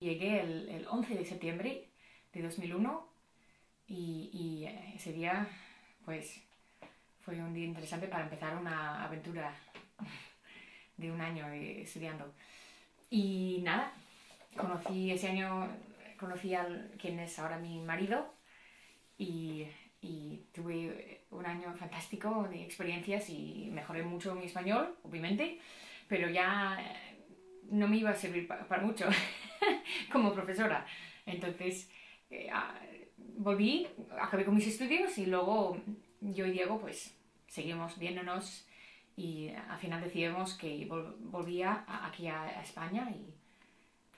Llegué el 11 de septiembre de 2001 y ese día pues fue un día interesante para empezar una aventura de un año estudiando. Y nada, ese año conocí a quien es ahora mi marido y tuve un año fantástico de experiencias y mejoré mucho mi español, obviamente, pero ya no me iba a servir para mucho como profesora. Entonces volví, acabé con mis estudios y luego yo y Diego pues seguimos viéndonos y al final decidimos que volvía aquí a España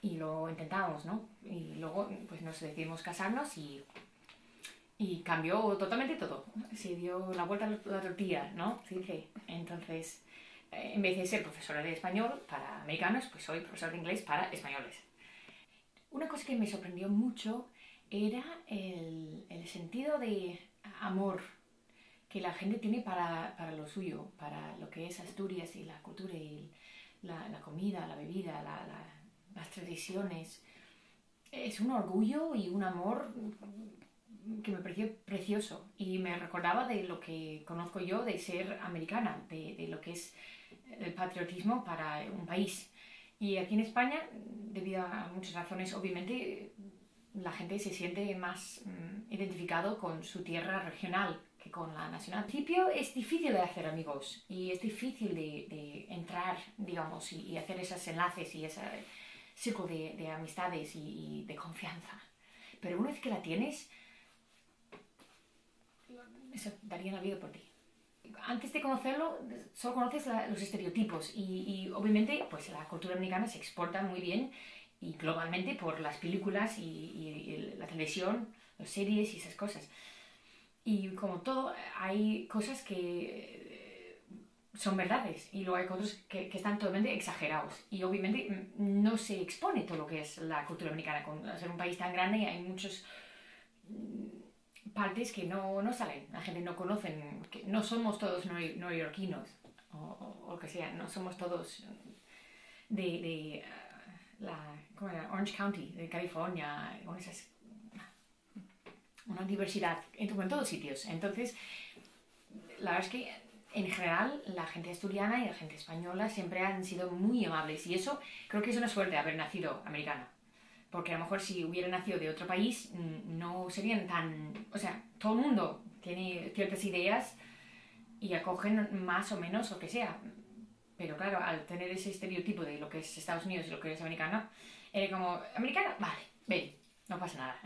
y lo intentábamos, ¿no? Y luego pues nos decidimos casarnos y cambió totalmente todo. Se dio la vuelta a la tortilla, ¿no? Se dice. Entonces, en vez de ser profesora de español para americanos, pues soy profesora de inglés para españoles. Una cosa que me sorprendió mucho era el sentido de amor que la gente tiene para lo suyo, para lo que es Asturias y la cultura y la comida, la bebida, las tradiciones. Es un orgullo y un amor que me pareció precioso y me recordaba de lo que conozco yo de ser americana, de lo que es el patriotismo para un país. Y aquí en España, debido a muchas razones, obviamente la gente se siente más identificado con su tierra regional que con la nacional. Al principio es difícil de hacer amigos y es difícil de entrar, digamos, y hacer esos enlaces y ese círculo de amistades y de confianza. Pero una vez que la tienes, eso daría la vida por ti. Antes de conocerlo, solo conoces los estereotipos y obviamente pues la cultura americana se exporta muy bien y globalmente por las películas y la televisión, las series y esas cosas. Y como todo, hay cosas que son verdades y luego hay cosas que están totalmente exagerados. Y obviamente no se expone todo lo que es la cultura americana. Con ser un país tan grande hay muchos partes que no salen, la gente no conoce, que no somos todos neoyorquinos o lo que sea, no somos todos de ¿cómo era? Orange County, de California, una diversidad en todos sitios. Entonces, la verdad es que en general la gente asturiana y la gente española siempre han sido muy amables y eso creo que es una suerte haber nacido americana. Porque a lo mejor si hubiera nacido de otro país no serían tan... O sea, todo el mundo tiene ciertas ideas y acogen más o menos lo que sea. Pero claro, al tener ese estereotipo de lo que es Estados Unidos y lo que es americano, era como, ¿americana? Vale, ven, no pasa nada.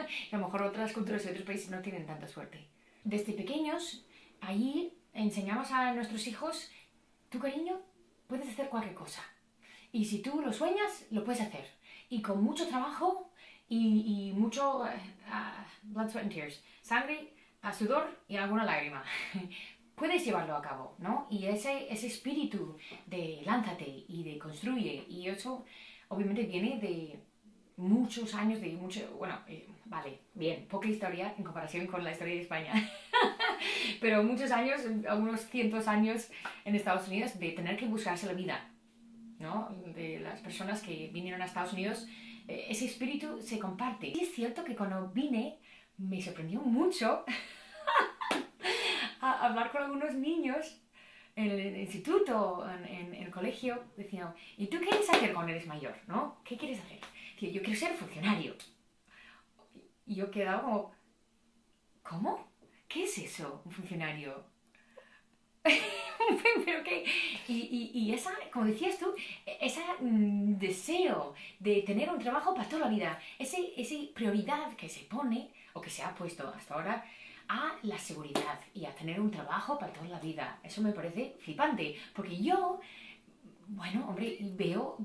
Y a lo mejor otras culturas y otros países no tienen tanta suerte. Desde pequeños, ahí enseñamos a nuestros hijos, tú cariño, puedes hacer cualquier cosa. Y si tú lo sueñas, lo puedes hacer. Y con mucho trabajo y mucho blood, sweat and tears, sangre, sudor y alguna lágrima. Puedes llevarlo a cabo, ¿no? Y ese espíritu de lánzate y de construye, y eso obviamente viene de muchos años, bueno, vale, bien, poca historia en comparación con la historia de España, pero muchos años, algunos cientos años en Estados Unidos de tener que buscarse la vida, ¿no? De las personas que vinieron a Estados Unidos, ese espíritu se comparte. Y es cierto que cuando vine me sorprendió mucho a hablar con algunos niños en el instituto, en el colegio, diciendo, ¿y tú qué quieres hacer cuando eres mayor? ¿No? ¿Qué quieres hacer? Tío, yo quiero ser funcionario. Y yo quedaba como, ¿cómo? ¿Qué es eso, un funcionario? ¿Pero qué? Y esa, como decías tú, ese deseo de tener un trabajo para toda la vida, esa prioridad que se pone, o que se ha puesto hasta ahora, a la seguridad y a tener un trabajo para toda la vida. Eso me parece flipante, porque yo, bueno, hombre, veo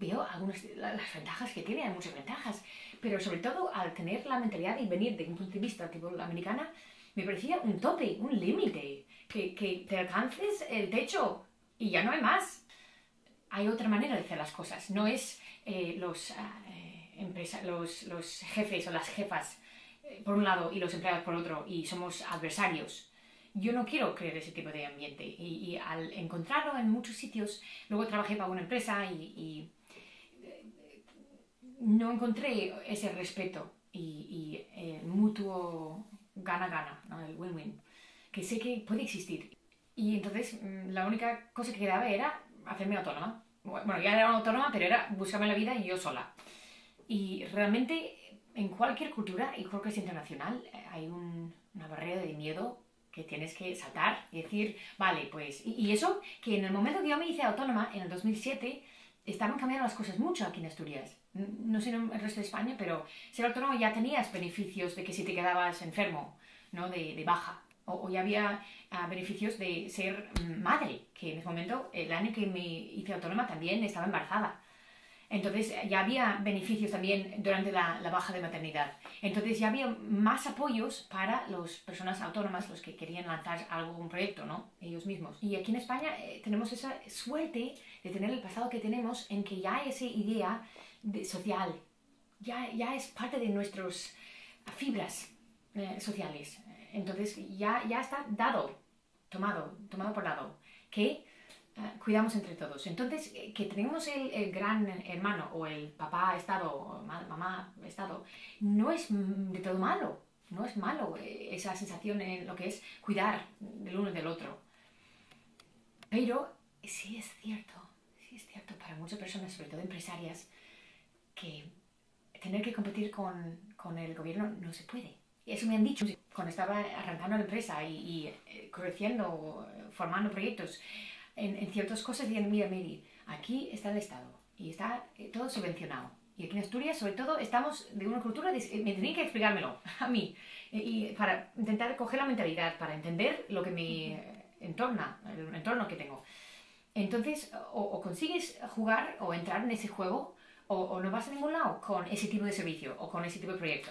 las ventajas que tiene, hay muchas ventajas, pero sobre todo al tener la mentalidad y venir de un punto de vista tipo la americana, me parecía un tope, un límite, que te alcances el techo y ya no hay más. Hay otra manera de hacer las cosas, no es los jefes o las jefas por un lado y los empleados por otro y somos adversarios. Yo no quiero crear ese tipo de ambiente y al encontrarlo en muchos sitios, luego trabajé para una empresa y no encontré ese respeto y el mutuo gana-gana, ¿no? El win-win, que sé que puede existir. Y entonces la única cosa que quedaba era hacerme autónoma. Bueno, ya era autónoma, pero era buscarme la vida yo sola. Y realmente en cualquier cultura, y creo que es internacional, hay una barrera de miedo que tienes que saltar y decir, vale, pues... Y eso, que en el momento que yo me hice autónoma, en el 2007, estaban cambiando las cosas mucho aquí en Asturias. No sé en el resto de España, pero ser autónomo ya tenías beneficios de que si te quedabas enfermo, ¿no? De baja. O ya había beneficios de ser madre, que en ese momento, el año que me hice autónoma, también estaba embarazada. Entonces ya había beneficios también durante la baja de maternidad. Entonces ya había más apoyos para las personas autónomas, los que querían lanzar un proyecto, ¿no? Ellos mismos. Y aquí en España tenemos esa suerte de tener el pasado que tenemos, en que ya esa idea social ya es parte de nuestras fibras sociales. Entonces ya está dado, tomado por dado, que cuidamos entre todos. Entonces, que tenemos el gran hermano o el papá Estado o mamá Estado, no es de todo malo. No es malo esa sensación en lo que es cuidar del uno y del otro. Pero sí es cierto para muchas personas, sobre todo empresarias, que tener que competir con el gobierno no se puede. Y eso me han dicho cuando estaba arrancando la empresa y creciendo, formando proyectos. En ciertas cosas dicen, mira, Mary, aquí está el Estado y está todo subvencionado. Y aquí en Asturias, sobre todo, estamos de una cultura me tenéis que explicármelo a mí. Y para intentar coger la mentalidad, para entender lo que me entorna, el entorno que tengo. Entonces, o consigues jugar o entrar en ese juego, o no vas a ningún lado con ese tipo de servicio o con ese tipo de proyecto.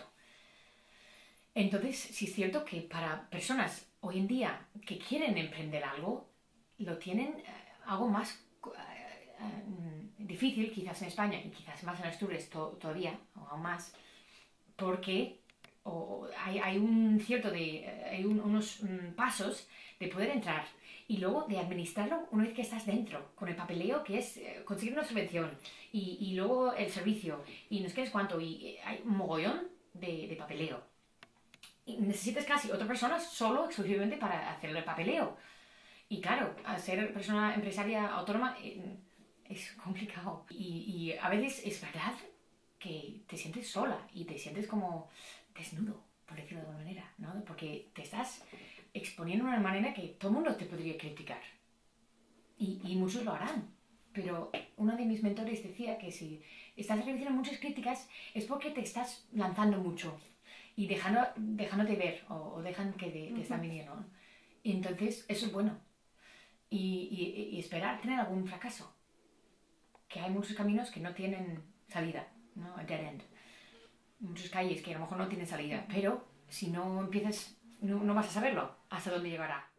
Entonces, sí es cierto que para personas hoy en día que quieren emprender algo, lo tienen algo más difícil, quizás en España y quizás más en Asturias todavía, o aún más, porque hay unos pasos de poder entrar y luego de administrarlo una vez que estás dentro, con el papeleo que es conseguir una subvención y luego el servicio y no sé qué cuánto, y hay un mogollón de papeleo. Y necesitas casi otra persona solo, exclusivamente para hacer el papeleo. Y claro, al ser persona empresaria autónoma es complicado. Y a veces es verdad que te sientes sola y te sientes como desnudo, por decirlo de alguna manera, ¿no? Porque te estás exponiendo de una manera que todo el mundo te podría criticar. Y muchos lo harán. Pero uno de mis mentores decía que si estás recibiendo muchas críticas es porque te estás lanzando mucho y dejándote ver o dejan que te están viniendo, ¿no? Y entonces eso es bueno. Y esperar tener algún fracaso. Que hay muchos caminos que no tienen salida, ¿no? A dead end. Muchas calles que a lo mejor no tienen salida, pero si no empiezas, no vas a saberlo hasta dónde llegará.